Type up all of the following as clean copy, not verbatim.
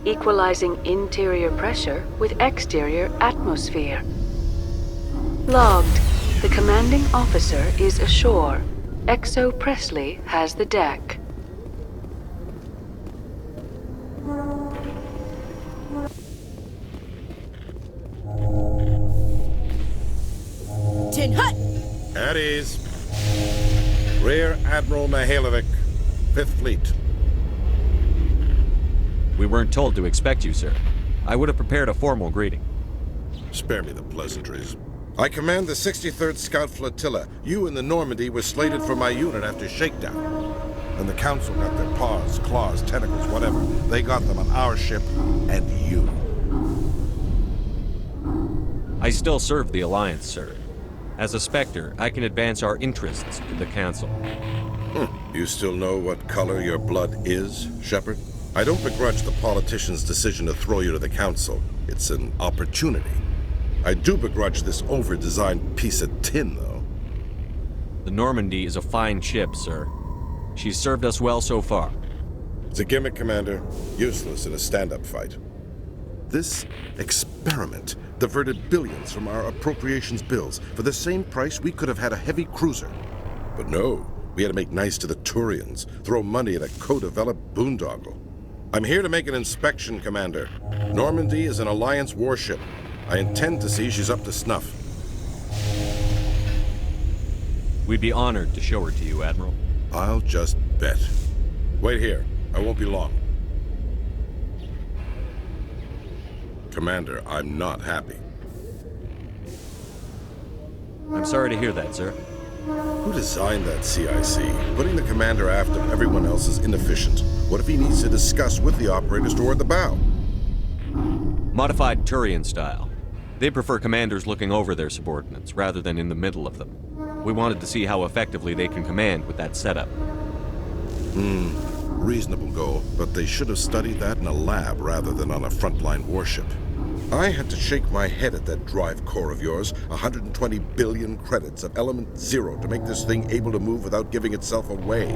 equalizing interior pressure with exterior atmosphere. Logged. The commanding officer is ashore. Exo Presley has the deck. Tin Hut! At ease. Rear Admiral Mikhailovich, 5th Fleet. We weren't told to expect you, sir. I would have prepared a formal greeting. Spare me the pleasantries. I command the 63rd Scout Flotilla. You and the Normandy were slated for my unit after shakedown. And the Council got their paws, claws, tentacles, whatever. They got them on our ship, and you. I still serve the Alliance, sir. As a Spectre, I can advance our interests to the Council. You still know what color your blood is, Shepard? I don't begrudge the politician's decision to throw you to the Council. It's an opportunity. I do begrudge this over-designed piece of tin, though. The Normandy is a fine ship, sir. She's served us well so far. It's a gimmick, Commander. Useless in a stand-up fight. This experiment diverted billions from our appropriations bills. For the same price, we could have had a heavy cruiser. But no, we had to make nice to the Turians, throw money at a co-developed boondoggle. I'm here to make an inspection, Commander. Normandy is an Alliance warship. I intend to see she's up to snuff. We'd be honored to show her to you, Admiral. I'll just bet. Wait here. I won't be long. Commander, I'm not happy. I'm sorry to hear that, sir. Who designed that CIC? Putting the commander after everyone else is inefficient. What if he needs to discuss with the operators toward the bow? Modified Turian style. They prefer commanders looking over their subordinates, rather than in the middle of them. We wanted to see how effectively they can command with that setup. Reasonable goal, but they should have studied that in a lab rather than on a frontline warship. I had to shake my head at that drive core of yours. 120 billion credits of element 0 to make this thing able to move without giving itself away.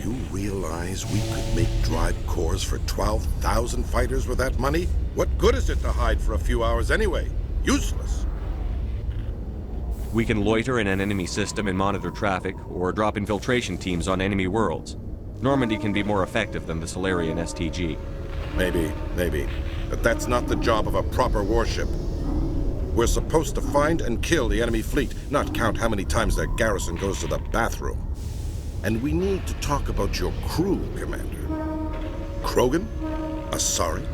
You realize we could make drive cores for 12,000 fighters with that money? What good is it to hide for a few hours anyway? Useless. We can loiter in an enemy system and monitor traffic, or drop infiltration teams on enemy worlds. Normandy can be more effective than the Solarian STG. Maybe. But that's not the job of a proper warship. We're supposed to find and kill the enemy fleet, not count how many times their garrison goes to the bathroom. And we need to talk about your crew, Commander. Krogan? Asari?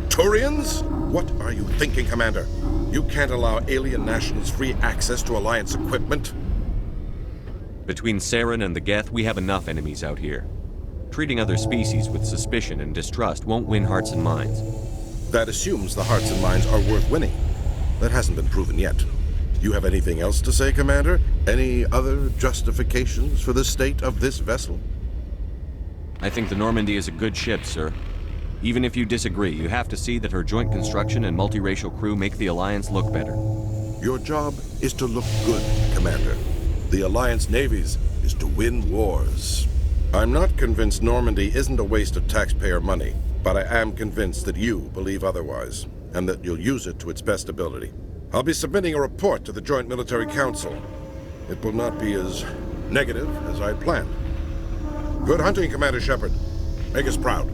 Turians? What are you thinking, Commander? You can't allow alien nationals free access to Alliance equipment. Between Saren and the Geth, we have enough enemies out here. Treating other species with suspicion and distrust won't win hearts and minds. That assumes the hearts and minds are worth winning. That hasn't been proven yet. You have anything else to say, Commander? Any other justifications for the state of this vessel? I think the Normandy is a good ship, sir. Even if you disagree, you have to see that her joint construction and multiracial crew make the Alliance look better. Your job is to look good, Commander. The Alliance navies is to win wars. I'm not convinced Normandy isn't a waste of taxpayer money, but I am convinced that you believe otherwise, and that you'll use it to its best ability. I'll be submitting a report to the Joint Military Council. It will not be as negative as I'd planned. Good hunting, Commander Shepard. Make us proud.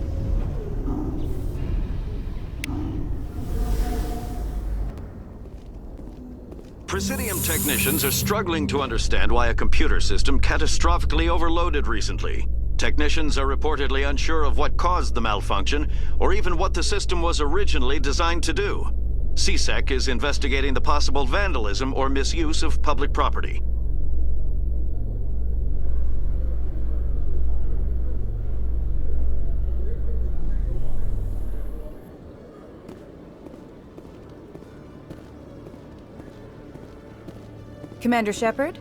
Presidium technicians are struggling to understand why a computer system catastrophically overloaded recently. Technicians are reportedly unsure of what caused the malfunction, or even what the system was originally designed to do. CSEC is investigating the possible vandalism or misuse of public property. Commander Shepard?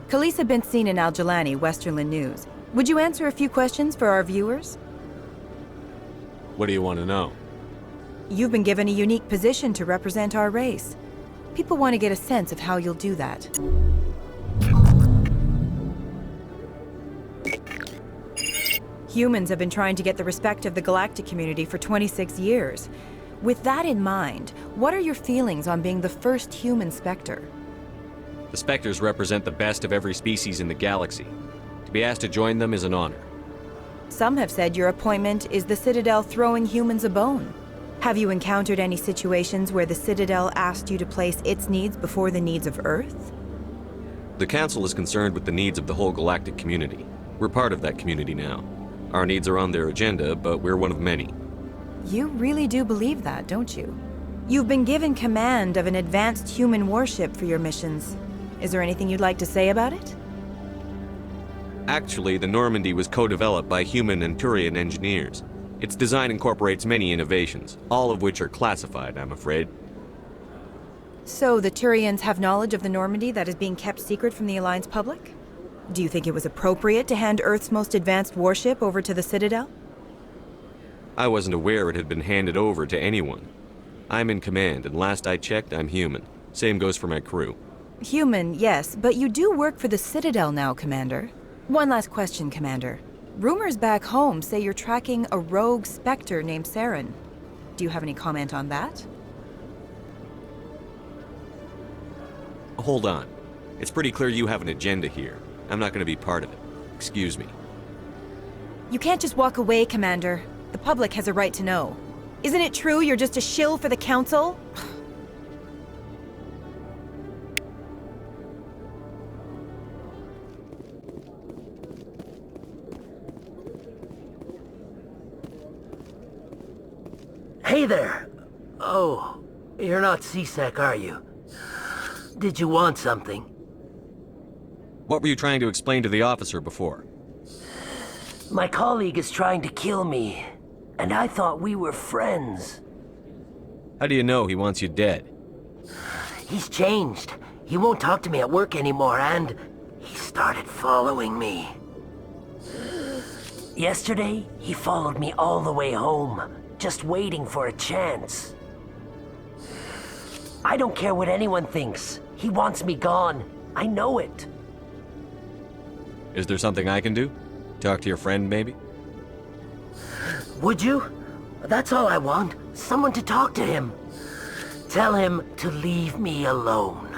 Khalisah been seen in Al-Jilani, Westerland News. Would you answer a few questions for our viewers? What do you want to know? You've been given a unique position to represent our race. People want to get a sense of how you'll do that. Humans have been trying to get the respect of the galactic community for 26 years. With that in mind, what are your feelings on being the first human Spectre? The Spectres represent the best of every species in the galaxy. To be asked to join them is an honor. Some have said your appointment is the Citadel throwing humans a bone. Have you encountered any situations where the Citadel asked you to place its needs before the needs of Earth? The Council is concerned with the needs of the whole galactic community. We're part of that community now. Our needs are on their agenda, but we're one of many. You really do believe that, don't you? You've been given command of an advanced human warship for your missions. Is there anything you'd like to say about it? Actually, the Normandy was co-developed by human and Turian engineers. Its design incorporates many innovations, all of which are classified, I'm afraid. So the Turians have knowledge of the Normandy that is being kept secret from the Alliance public? Do you think it was appropriate to hand Earth's most advanced warship over to the Citadel? I wasn't aware it had been handed over to anyone. I'm in command, and last I checked, I'm human. Same goes for my crew. Human, yes, but you do work for the Citadel now, Commander. One last question, Commander. Rumors back home say you're tracking a rogue Spectre named Saren. Do you have any comment on that? Hold on. It's pretty clear you have an agenda here. I'm not going to be part of it. Excuse me. You can't just walk away, Commander. The public has a right to know. Isn't it true you're just a shill for the Council? Hey there! Oh, you're not C-Sec, are you? Did you want something? What were you trying to explain to the officer before? My colleague is trying to kill me, and I thought we were friends. How do you know he wants you dead? He's changed. He won't talk to me at work anymore, and he started following me. Yesterday, he followed me all the way home, just waiting for a chance. I don't care what anyone thinks. He wants me gone. I know it. Is there something I can do? Talk to your friend, maybe? Would you? That's all I want. Someone to talk to him. Tell him to leave me alone.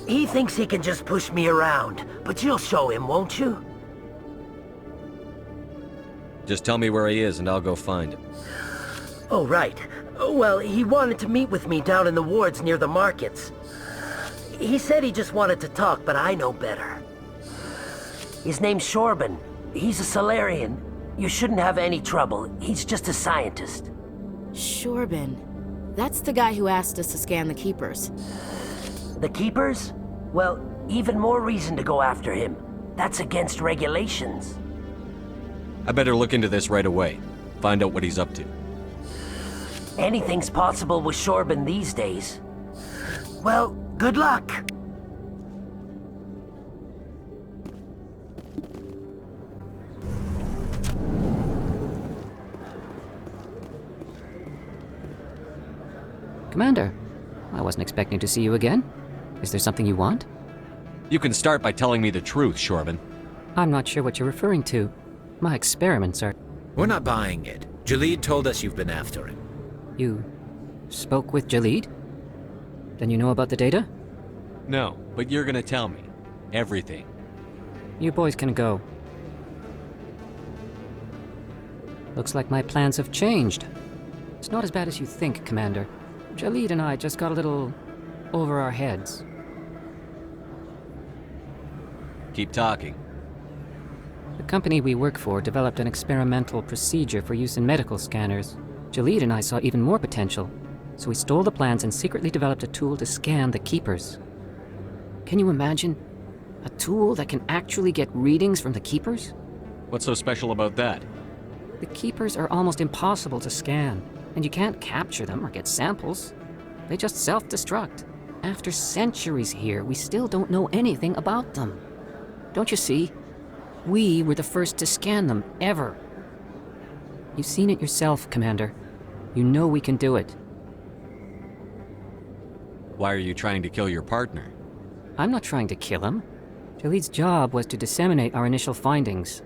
He thinks he can just push me around, but you'll show him, won't you? Just tell me where he is and I'll go find him. Oh, right. Well, he wanted to meet with me down in the wards near the markets. He said he just wanted to talk, but I know better. His name's Chorban. He's a Solarian. You shouldn't have any trouble. He's just a scientist. Chorban. That's the guy who asked us to scan the Keepers. The Keepers? Well, even more reason to go after him. That's against regulations. I better look into this right away. Find out what he's up to. Anything's possible with Chorban these days. Well, good luck. Commander, I wasn't expecting to see you again. Is there something you want? You can start by telling me the truth, Chorban. I'm not sure what you're referring to. My experiments are... We're not buying it. Jahleed told us you've been after him. You spoke with Jahleed? Then you know about the data? No, but you're gonna tell me. Everything. You boys can go. Looks like my plans have changed. It's not as bad as you think, Commander. Jahleed and I just got a little over our heads. Keep talking. The company we work for developed an experimental procedure for use in medical scanners. Jahleed and I saw even more potential, so we stole the plans and secretly developed a tool to scan the Keepers. Can you imagine? A tool that can actually get readings from the Keepers? What's so special about that? The Keepers are almost impossible to scan, and you can't capture them or get samples. They just self-destruct. After centuries here, we still don't know anything about them. Don't you see? We were the first to scan them, ever. You've seen it yourself, Commander. You know we can do it. Why are you trying to kill your partner? I'm not trying to kill him. Jahleed's job was to disseminate our initial findings,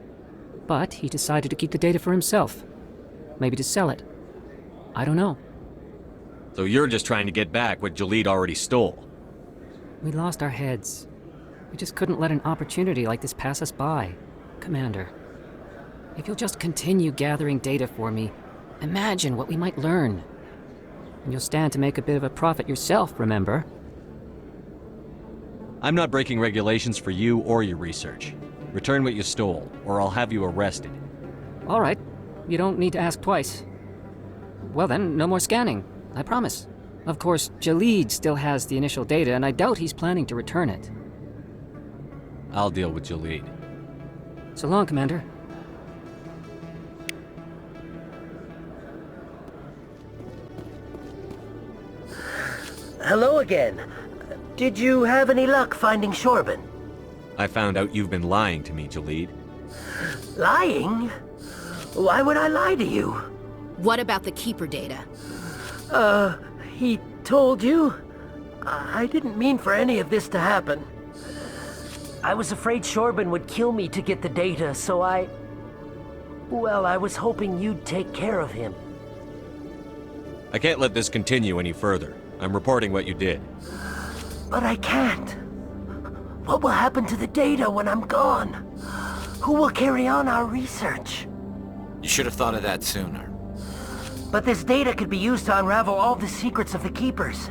but he decided to keep the data for himself. Maybe to sell it. I don't know. So you're just trying to get back what Jahleed already stole? We lost our heads. We just couldn't let an opportunity like this pass us by, Commander. If you'll just continue gathering data for me, imagine what we might learn. And you'll stand to make a bit of a profit yourself, remember? I'm not breaking regulations for you or your research. Return what you stole, or I'll have you arrested. All right. You don't need to ask twice. Well then, no more scanning. I promise. Of course, Jahleed still has the initial data, and I doubt he's planning to return it. I'll deal with Jahleed. So long, Commander. Hello again. Did you have any luck finding Chorban? I found out you've been lying to me, Jahleed. Lying? Why would I lie to you? What about the Keeper data? He told you? I didn't mean for any of this to happen. I was afraid Chorban would kill me to get the data, so well, I was hoping you'd take care of him. I can't let this continue any further. I'm reporting what you did. But I can't. What will happen to the data when I'm gone? Who will carry on our research? You should have thought of that sooner. But this data could be used to unravel all the secrets of the Keepers.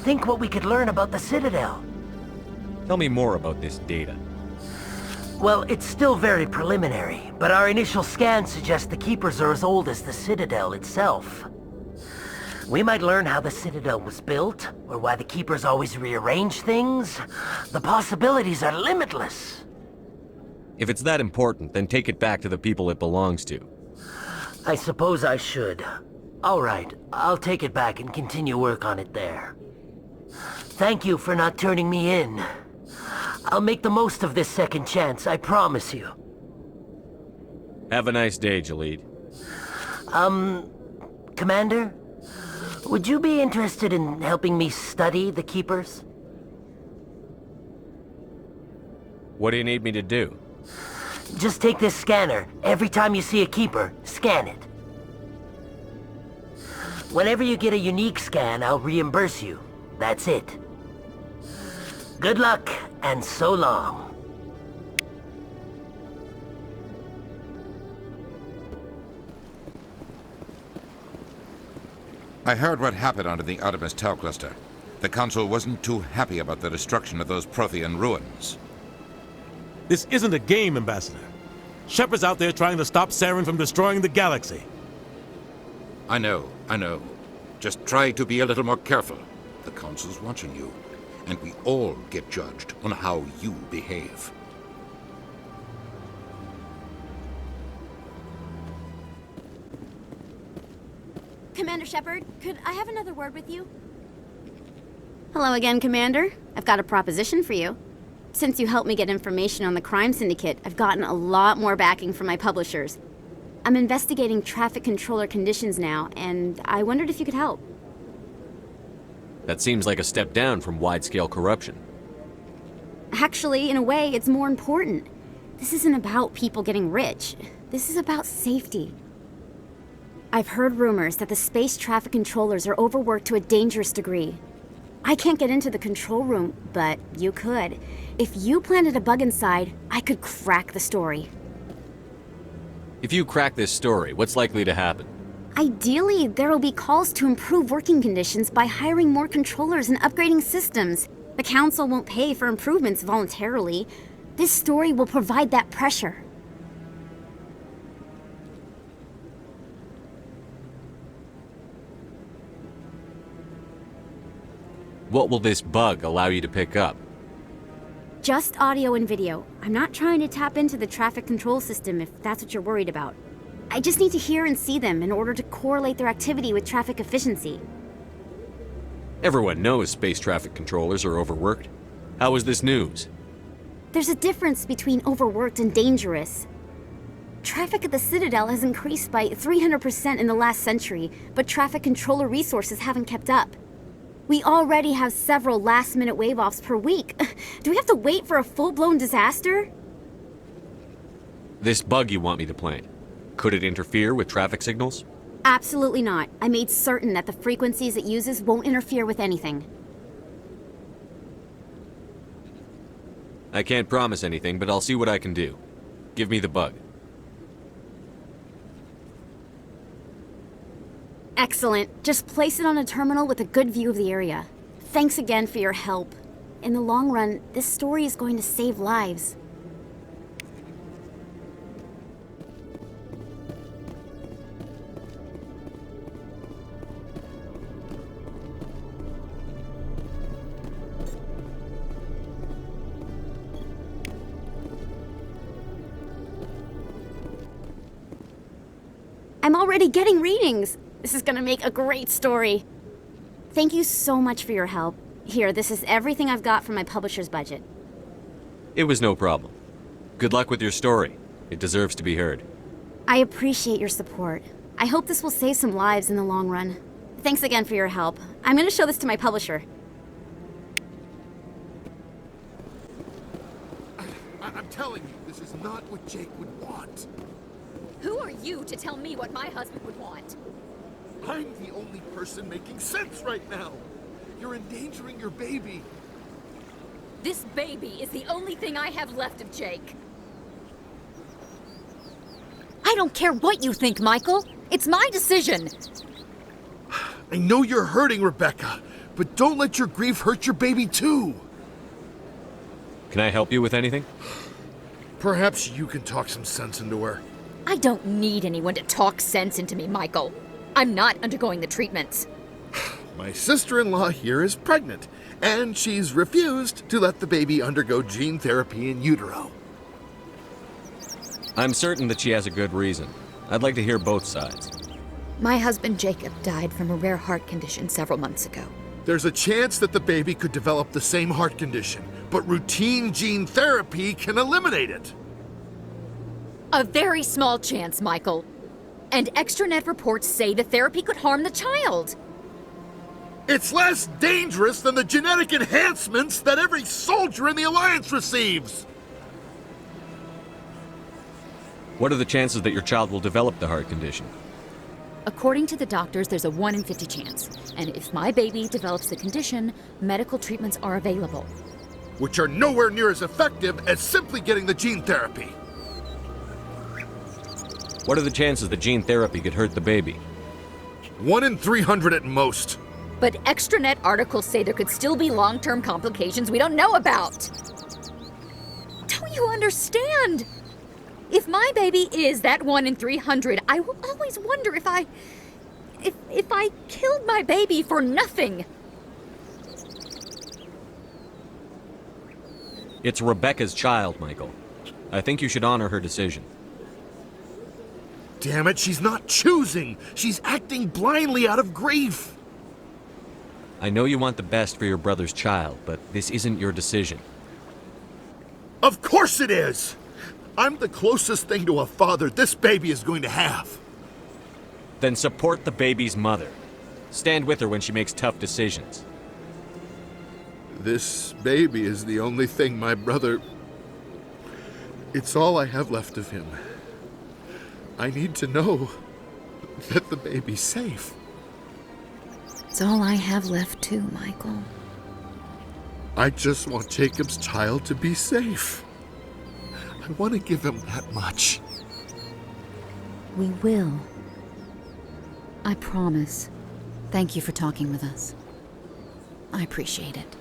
Think what we could learn about the Citadel. Tell me more about this data. Well, it's still very preliminary, but our initial scans suggest the Keepers are as old as the Citadel itself. We might learn how the Citadel was built, or why the Keepers always rearrange things. The possibilities are limitless. If it's that important, then take it back to the people it belongs to. I suppose I should. All right, I'll take it back and continue work on it there. Thank you for not turning me in. I'll make the most of this second chance, I promise you. Have a nice day, Jahleed. Commander? Would you be interested in helping me study the Keepers? What do you need me to do? Just take this scanner. Every time you see a Keeper, scan it. Whenever you get a unique scan, I'll reimburse you. That's it. Good luck, and so long. I heard what happened under the Artemis Tau cluster. The Council wasn't too happy about the destruction of those Prothean ruins. This isn't a game, Ambassador. Shepard's out there trying to stop Saren from destroying the galaxy. I know. Just try to be a little more careful. The Council's watching you, and we all get judged on how you behave. Commander Shepard, could I have another word with you? Hello again, Commander. I've got a proposition for you. Since you helped me get information on the crime syndicate, I've gotten a lot more backing from my publishers. I'm investigating traffic controller conditions now, and I wondered if you could help. That seems like a step down from wide-scale corruption. Actually, in a way, it's more important. This isn't about people getting rich. This is about safety. I've heard rumors that the space traffic controllers are overworked to a dangerous degree. I can't get into the control room, but you could. If you planted a bug inside, I could crack the story. If you crack this story, what's likely to happen? Ideally, there will be calls to improve working conditions by hiring more controllers and upgrading systems. The Council won't pay for improvements voluntarily. This story will provide that pressure. What will this bug allow you to pick up? Just audio and video. I'm not trying to tap into the traffic control system if that's what you're worried about. I just need to hear and see them in order to correlate their activity with traffic efficiency. Everyone knows space traffic controllers are overworked. How is this news? There's a difference between overworked and dangerous. Traffic at the Citadel has increased by 300% in the last century, but traffic controller resources haven't kept up. We already have several last-minute wave-offs per week. Do we have to wait for a full-blown disaster? This bug you want me to plant, could it interfere with traffic signals? Absolutely not. I made certain that the frequencies it uses won't interfere with anything. I can't promise anything, but I'll see what I can do. Give me the bug. Excellent. Just place it on a terminal with a good view of the area. Thanks again for your help. In the long run, this story is going to save lives. I'm already getting readings. This is gonna make a great story. Thank you so much for your help. Here, this is everything I've got from my publisher's budget. It was no problem. Good luck with your story. It deserves to be heard. I appreciate your support. I hope this will save some lives in the long run. Thanks again for your help. I'm gonna show this to my publisher. I'm telling you, this is not what Jake would want. Who are you to tell me what my husband would want? I'm the only person making sense right now. You're endangering your baby. This baby is the only thing I have left of Jake. I don't care what you think, Michael. It's my decision. I know you're hurting, Rebecca, but don't let your grief hurt your baby too. Can I help you with anything? Perhaps you can talk some sense into her. I don't need anyone to talk sense into me, Michael. I'm not undergoing the treatments. My sister-in-law here is pregnant, and she's refused to let the baby undergo gene therapy in utero. I'm certain that she has a good reason. I'd like to hear both sides. My husband Jacob died from a rare heart condition several months ago. There's a chance that the baby could develop the same heart condition, but routine gene therapy can eliminate it. A very small chance, Michael. And extranet reports say the therapy could harm the child. It's less dangerous than the genetic enhancements that every soldier in the Alliance receives. What are the chances that your child will develop the heart condition? According to the doctors, there's a 1 in 50 chance. And if my baby develops the condition, medical treatments are available. Which are nowhere near as effective as simply getting the gene therapy. What are the chances that gene therapy could hurt the baby? 1 in 300 at most. But extranet articles say there could still be long-term complications we don't know about. Don't you understand? If my baby is that 1 in 300, I will always wonder if I killed my baby for nothing. It's Rebecca's child, Michael. I think you should honor her decision. Damn it, she's not choosing. She's acting blindly out of grief. I know you want the best for your brother's child, but this isn't your decision. Of course it is! I'm the closest thing to a father this baby is going to have. Then support the baby's mother. Stand with her when she makes tough decisions. This baby is the only thing my brother... It's all I have left of him. I need to know that the baby's safe. It's all I have left too, Michael. I just want Jacob's child to be safe. I want to give him that much. We will. I promise. Thank you for talking with us. I appreciate it.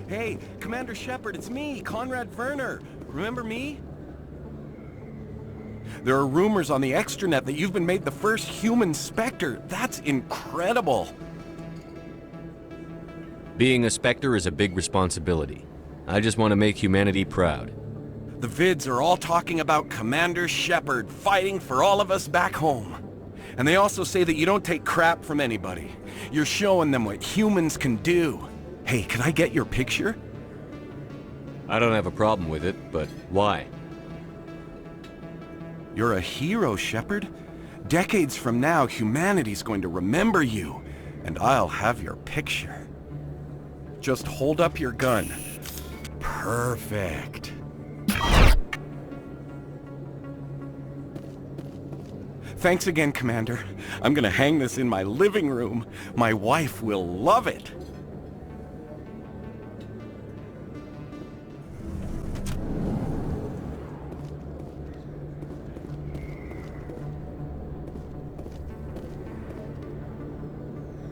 Hey, Commander Shepard, it's me, Conrad Verner. Remember me? There are rumors on the extranet that you've been made the first human Spectre. That's incredible. Being a Spectre is a big responsibility. I just want to make humanity proud. The vids are all talking about Commander Shepard fighting for all of us back home. And they also say that you don't take crap from anybody. You're showing them what humans can do. Hey, can I get your picture? I don't have a problem with it, but why? You're a hero, Shepard. Decades from now, humanity's going to remember you, and I'll have your picture. Just hold up your gun. Perfect. Thanks again, Commander. I'm gonna hang this in my living room. My wife will love it.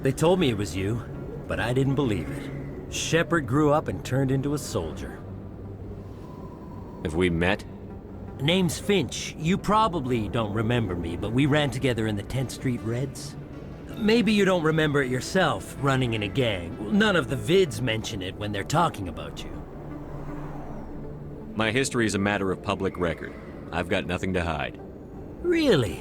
They told me it was you, but I didn't believe it. Shepard grew up and turned into a soldier. Have we met? Name's Finch. You probably don't remember me, but we ran together in the 10th Street Reds. Maybe you don't remember it yourself, running in a gang. None of the vids mention it when they're talking about you. My history is a matter of public record. I've got nothing to hide. Really?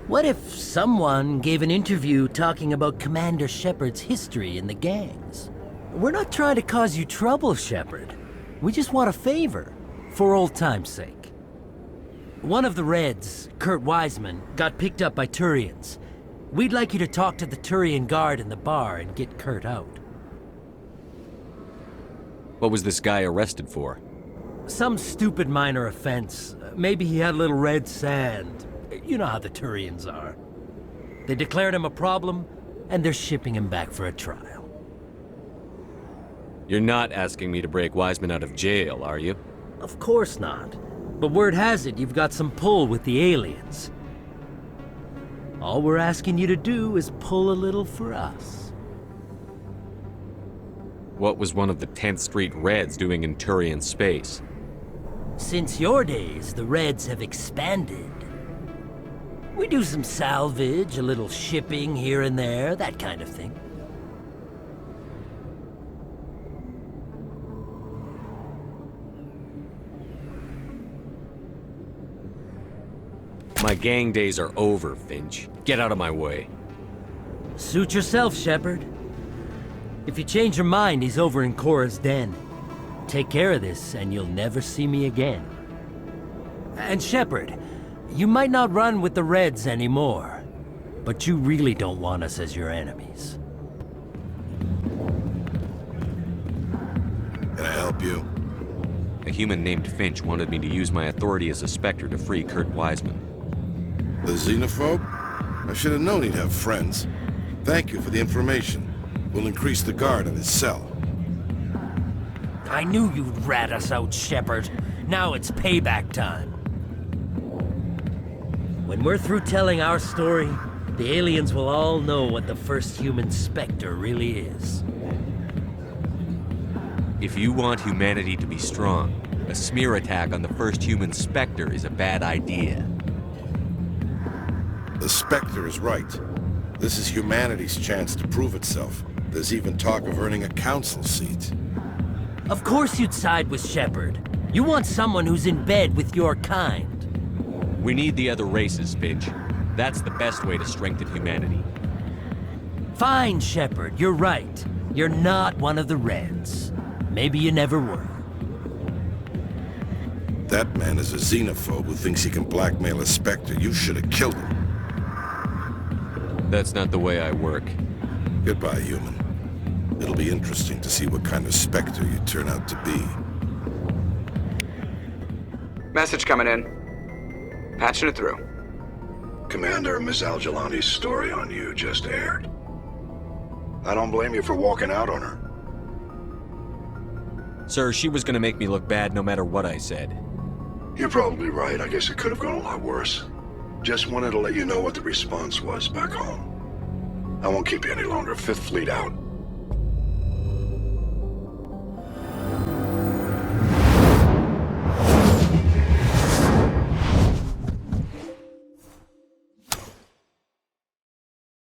What if someone gave an interview talking about Commander Shepard's history in the gangs? We're not trying to cause you trouble, Shepard. We just want a favor, for old time's sake. One of the Reds, Kurt Wiseman, got picked up by Turians. We'd like you to talk to the Turian guard in the bar and get Kurt out. What was this guy arrested for? Some stupid minor offense. Maybe he had a little red sand. You know how the Turians are. They declared him a problem, and they're shipping him back for a trial. You're not asking me to break Wiseman out of jail, are you? Of course not. But word has it you've got some pull with the aliens. All we're asking you to do is pull a little for us. What was one of the 10th Street Reds doing in Turian space? Since your days, the Reds have expanded. We do some salvage, a little shipping here and there, that kind of thing. My gang days are over, Finch. Get out of my way. Suit yourself, Shepard. If you change your mind, he's over in Cora's den. Take care of this, and you'll never see me again. And Shepard, you might not run with the Reds anymore, but you really don't want us as your enemies. Can I help you? A human named Finch wanted me to use my authority as a Spectre to free Kurt Wiseman. The xenophobe? I should have known he'd have friends. Thank you for the information. We'll increase the guard in his cell. I knew you'd rat us out, Shepard. Now it's payback time. When we're through telling our story, the aliens will all know what the first human Spectre really is. If you want humanity to be strong, a smear attack on the first human Spectre is a bad idea. The Spectre is right. This is humanity's chance to prove itself. There's even talk of earning a council seat. Of course you'd side with Shepard. You want someone who's in bed with your kind. We need the other races, Finch. That's the best way to strengthen humanity. Fine, Shepard, you're right. You're not one of the Reds. Maybe you never were. That man is a xenophobe who thinks he can blackmail a Spectre. You should have killed him. That's not the way I work. Goodbye, human. It'll be interesting to see what kind of Spectre you turn out to be. Message coming in. Patching it through. Commander, Miss Al-Jilani's story on you just aired. I don't blame you for walking out on her. Sir, she was gonna make me look bad no matter what I said. You're probably right. I guess it could have gone a lot worse. Just wanted to let you know what the response was back home. I won't keep you any longer. 5th Fleet out.